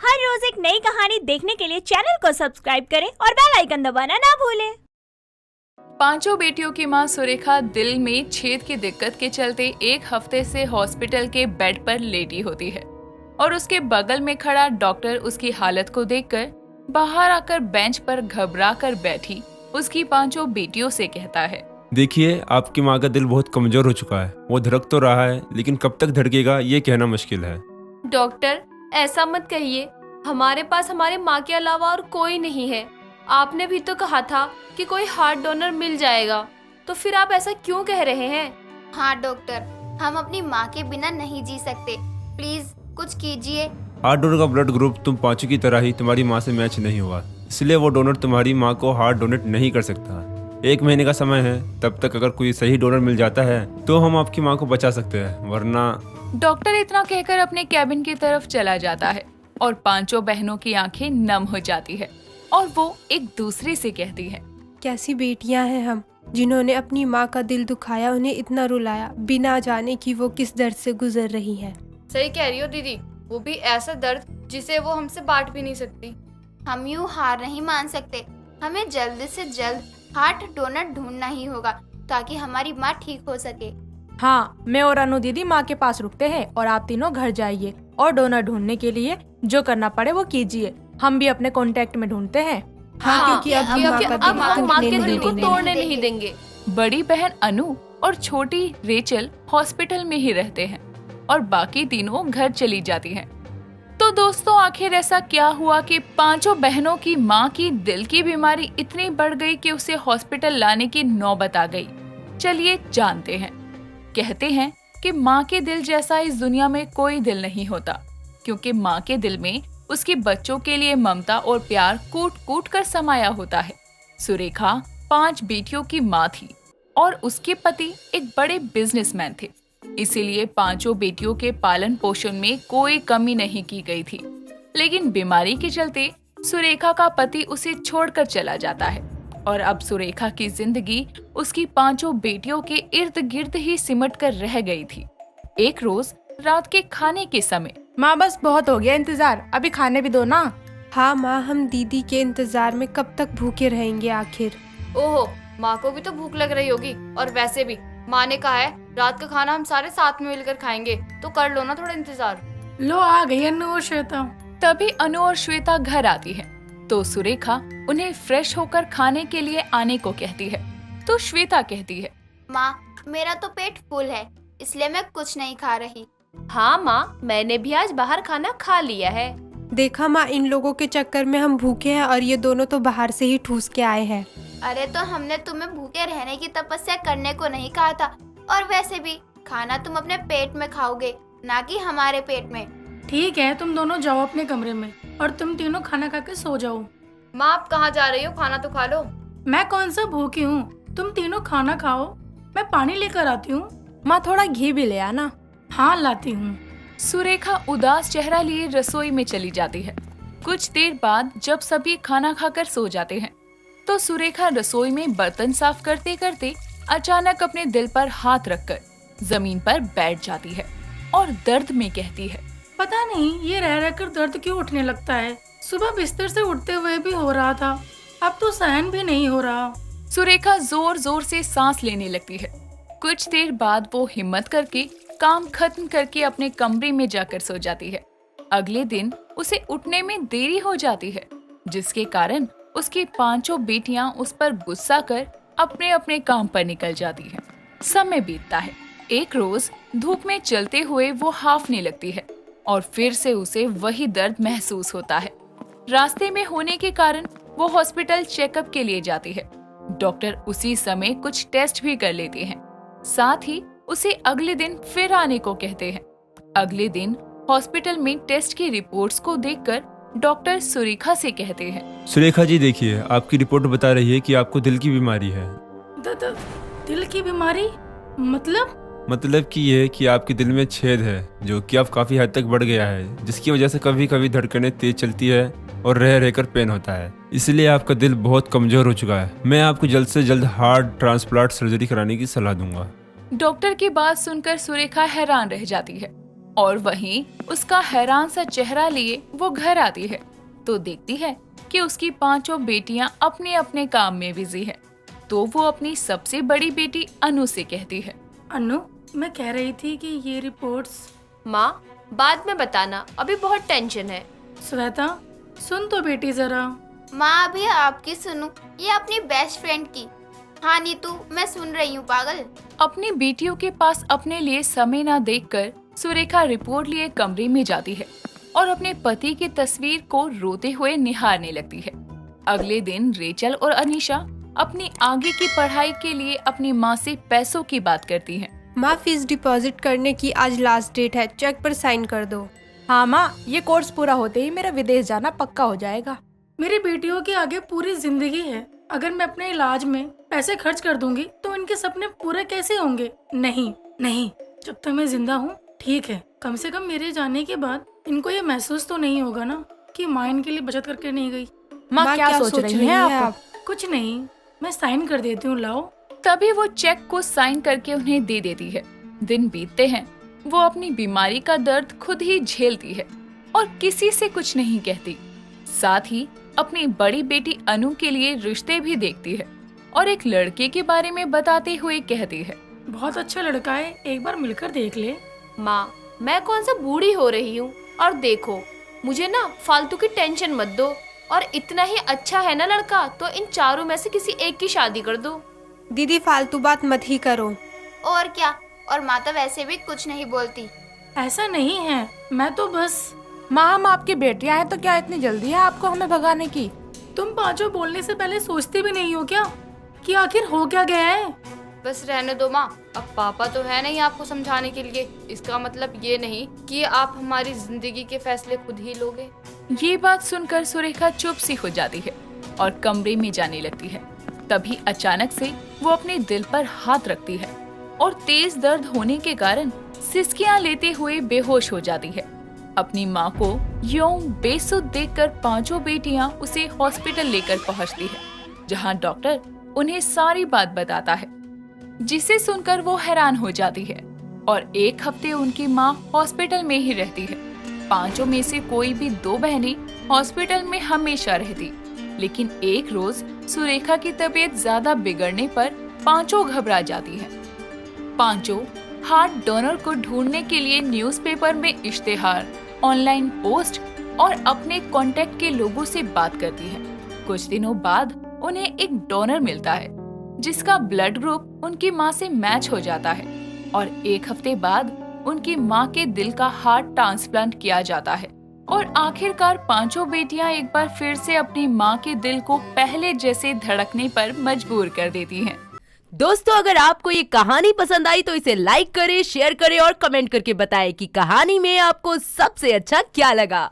हर रोज एक नई कहानी देखने के लिए चैनल को सब्सक्राइब करें और बेल आइकन दबाना ना भूलें। पांचों बेटियों की मां सुरेखा दिल में छेद की दिक्कत के चलते एक हफ्ते से हॉस्पिटल के बेड पर लेटी होती है और उसके बगल में खड़ा डॉक्टर उसकी हालत को देखकर बाहर आकर बेंच पर घबरा कर बैठी उसकी पांचों बेटियों से कहता है, देखिए, आपकी माँ का दिल बहुत कमजोर हो चुका है। वो धड़क तो रहा है, लेकिन कब तक धड़केगा ये कहना मुश्किल है। डॉक्टर, ऐसा मत कहिए। हमारे पास हमारे माँ के अलावा और कोई नहीं है। आपने भी तो कहा था कि कोई हार्ट डोनर मिल जाएगा, तो फिर आप ऐसा क्यों कह रहे हैं? हाँ डॉक्टर, हम अपनी माँ के बिना नहीं जी सकते। प्लीज कुछ कीजिए। हार्ट डोनर का ब्लड ग्रुप तुम पांचों की तरह ही तुम्हारी माँ से मैच नहीं हुआ, इसलिए वो डोनर तुम्हारी माँ को हार्ट डोनेट नहीं कर सकता। 1 महीने का समय है, तब तक अगर कोई सही डोनर मिल जाता है तो हम आपकी माँ को बचा सकते हैं, वरना। डॉक्टर इतना कहकर अपने कैबिन की तरफ चला जाता है और पांचों बहनों की आंखें नम हो जाती है और वो एक दूसरे से कहती है, कैसी बेटियां हैं हम, जिन्होंने अपनी माँ का दिल दुखाया, उन्हें इतना रुलाया, बिना जाने कि वो किस दर्द से गुजर रही हैं। सही कह रही हो दीदी, वो भी ऐसा दर्द जिसे वो हमसे बांट भी नहीं सकती। हम यूँ हार नहीं मान सकते। हमें जल्द से जल्द हार्ट डोनर ढूंढना ही होगा ताकि हमारी माँ ठीक हो सके। हाँ, मैं और अनु दीदी माँ के पास रुकते हैं और आप तीनों घर जाइए और डोनर ढूंढने के लिए जो करना पड़े वो कीजिए। हम भी अपने कांटेक्ट में ढूंढते हैं। हाँ, क्योंकि अब हम माँ के दिल नहीं को देंगे। तोड़ने नहीं देंगे। बड़ी बहन अनु और छोटी रेचल हॉस्पिटल में ही रहते हैं और बाकी तीनों घर चली जाती हैं। तो दोस्तों, आखिर ऐसा क्या हुआ कि पांचों बहनों की माँ की दिल की बीमारी इतनी बढ़ गई कि उसे हॉस्पिटल लाने की नौबत आ गई? चलिए जानते हैं। कहते हैं कि माँ के दिल जैसा इस दुनिया में कोई दिल नहीं होता, क्योंकि माँ के दिल में उसके बच्चों के लिए ममता और प्यार कूट कूट कर समाया होता है। सुरेखा 5 बेटियों की माँ थी और उसके पति एक बड़े बिजनेसमैन थे, इसीलिए पांचों बेटियों के पालन पोषण में कोई कमी नहीं की गई थी। लेकिन बीमारी के चलते सुरेखा का पति उसे छोड़कर चला जाता है और अब सुरेखा की जिंदगी उसकी पांचों बेटियों के इर्द गिर्द ही सिमट कर रह गई थी। एक रोज रात के खाने के समय, माँ बस बहुत हो गया इंतजार, अभी खाने भी दो ना। हाँ माँ, हम दीदी के इंतजार में कब तक भूखे रहेंगे आखिर। ओहो, माँ को भी तो भूख लग रही होगी। और वैसे भी माँ ने कहा है रात का खाना हम सारे साथ में मिलकर खाएंगे, तो कर लो ना थोड़ा इंतजार। लो आ गई अनु और श्वेता। तभी अनु और श्वेता घर आती है तो सुरेखा उन्हें फ्रेश होकर खाने के लिए आने को कहती है। तो श्वेता कहती है, माँ, मेरा तो पेट फुल है, इसलिए मैं कुछ नहीं खा रही। हाँ माँ, मैंने भी आज बाहर खाना खा लिया है। देखा माँ, इन लोगों के चक्कर में हम भूखे हैं और ये दोनों तो बाहर से ही ठूस के आए हैं। अरे तो हमने तुम्हें भूखे रहने की तपस्या करने को नहीं कहा था, और वैसे भी खाना तुम अपने पेट में खाओगे, ना कि हमारे पेट में। ठीक है, तुम दोनों जाओ अपने कमरे में और तुम तीनों खाना खा के सो जाओ। माँ, आप कहाँ जा रही हो? खाना तो खा लो। मैं कौन सा भूखी हूँ, तुम तीनों खाना खाओ, मैं पानी लेकर आती हूँ। माँ थोड़ा घी भी ले आना। हाँ लाती हूँ। सुरेखा उदास चेहरा लिए रसोई में चली जाती है। कुछ देर बाद जब सभी खाना खाकर सो जाते हैं तो सुरेखा रसोई में बर्तन साफ करते करते अचानक अपने दिल पर हाथ रखकर जमीन पर बैठ जाती है और दर्द में कहती है, पता नहीं ये रह रहकर दर्द क्यों उठने लगता है। सुबह बिस्तर से उठते हुए भी हो रहा था, अब तो सहन भी नहीं हो रहा। सुरेखा जोर जोर से सांस लेने लगती है। कुछ देर बाद वो हिम्मत करके काम खत्म करके अपने कमरे में जाकर सो जाती है। अगले दिन उसे उठने में देरी हो जाती है, जिसके कारण उसकी पांचों बेटियां उस पर गुस्सा कर अपने अपने काम पर निकल जाती हैं। समय बीतता है। एक रोज धूप में चलते हुए वो हांफने लगती है और फिर से उसे वही दर्द महसूस होता है। रास्ते में होने के कारण वो हॉस्पिटल चेकअप के लिए जाती है। डॉक्टर उसी समय कुछ टेस्ट भी कर लेते हैं, साथ ही उसे अगले दिन फिर आने को कहते हैं। अगले दिन हॉस्पिटल में टेस्ट की रिपोर्ट्स को देखकर डॉक्टर सुरेखा से कहते हैं, सुरेखा जी देखिए, आपकी रिपोर्ट बता रही है कि आपको दिल की बीमारी है। दिल की बीमारी? मतलब कि ये कि आपके दिल में छेद है, जो कि अब काफी हद तक बढ़ गया है, जिसकी वजह से कभी कभी धड़कनें तेज चलती है और रह रहकर पेन होता है। इसलिए आपका दिल बहुत कमजोर हो चुका है। मैं आपको जल्द से जल्द हार्ट ट्रांसप्लांट सर्जरी कराने की सलाह दूंगा। डॉक्टर की बात सुनकर सुरेखा हैरान रह जाती है और वहीं उसका हैरान सा चेहरा लिए वो घर आती है तो देखती है कि उसकी 5 बेटियां अपने अपने काम में बिजी है। तो वो अपनी सबसे बड़ी बेटी अनु से कहती है, अनु, मैं कह रही थी कि ये रिपोर्ट्स। माँ, बाद में बताना, अभी बहुत टेंशन है। श्वेता, सुन तो बेटी जरा। माँ अभी आपकी सुनूं, ये अपनी बेस्ट फ्रेंड की। हाँ नीतू, मैं सुन रही हूँ पागल। अपनी बेटियों के पास अपने लिए समय न देखकर सुरेखा रिपोर्ट लिए कमरे में जाती है और अपने पति की तस्वीर को रोते हुए निहारने लगती है। अगले दिन रेचल और अनीशा अपनी आगे की पढ़ाई के लिए अपनी माँ से पैसों की बात करती हैं। माँ, फीस डिपॉजिट करने की आज लास्ट डेट है, चेक पर साइन कर दो। हाँ माँ, ये कोर्स पूरा होते ही मेरा विदेश जाना पक्का हो जाएगा। मेरी बेटियों की आगे पूरी जिंदगी है। अगर मैं अपने इलाज में पैसे खर्च कर दूंगी तो इनके सपने पूरे कैसे होंगे? नहीं नहीं, जब तक मैं जिंदा हूँ ठीक है। कम से कम मेरे जाने के बाद इनको ये महसूस तो नहीं होगा ना कि माँ इनके लिए बचत करके नहीं गई। माँ, क्या सोच रही हैं आप? कुछ नहीं, मैं साइन कर देती हूँ, लाओ। तभी वो चेक को साइन करके उन्हें दे देती है। दिन बीतते हैं, वो अपनी बीमारी का दर्द खुद ही झेलती है और किसी से कुछ नहीं कहती। साथ ही अपनी बड़ी बेटी अनु के लिए रिश्ते भी देखती है और एक लड़के के बारे में बताते हुए कहती है, बहुत अच्छा लड़का है, एक बार मिलकर देख ले। माँ, मैं कौन सा बूढ़ी हो रही हूँ? और देखो, मुझे ना फालतू की टेंशन मत दो। और इतना ही अच्छा है ना लड़का, तो इन चारों में से किसी एक की शादी कर दो। दीदी, फालतू बात मत ही करो। और क्या, और माँ तो वैसे भी कुछ नहीं बोलती। ऐसा नहीं है, मैं तो बस। माँ, हम आपकी बेटियां हैं तो क्या इतनी जल्दी है आपको हमें भगाने की? तुम 5 बोलने से पहले सोचती भी नहीं हो क्या कि आखिर हो क्या गया है? बस रहने दो माँ, अब पापा तो है नहीं आपको समझाने के लिए। इसका मतलब ये नहीं कि आप हमारी जिंदगी के फैसले खुद ही लोगे। ये बात सुनकर सुरेखा चुप सी हो जाती है और कमरे में जाने लगती है। तभी अचानक से वो अपने दिल पर हाथ रखती है और तेज दर्द होने के कारण सिसकियां लेते हुए बेहोश हो जाती है। अपनी माँ को यूं बेसुध देखकर 5 बेटियां उसे हॉस्पिटल लेकर पहुंचती है, जहां डॉक्टर उन्हें सारी बात बताता है, जिसे सुनकर वो हैरान हो जाती है। और 1 हफ्ते उनकी माँ हॉस्पिटल में ही रहती है। 5 में से कोई भी 2 बहनें हॉस्पिटल में हमेशा रहती, लेकिन एक रोज सुरेखा की तबीयत ज्यादा बिगड़ने पर 5 घबरा जाती हैं। 5 हार्ट डोनर को ढूंढने के लिए न्यूज़पेपर में इश्तेहार, ऑनलाइन पोस्ट और अपने कांटेक्ट के लोगों से बात करती है। कुछ दिनों बाद उन्हें एक डोनर मिलता है, जिसका ब्लड ग्रुप उनकी माँ से मैच हो जाता है और 1 हफ्ते बाद उनकी माँ के दिल का हार्ट ट्रांसप्लांट किया जाता है। और आखिरकार 5 बेटियां एक बार फिर से अपनी माँ के दिल को पहले जैसे धड़कने पर मजबूर कर देती हैं। दोस्तों, अगर आपको ये कहानी पसंद आई तो इसे लाइक करें, शेयर करें और कमेंट करके बताएं कि कहानी में आपको सबसे अच्छा क्या लगा।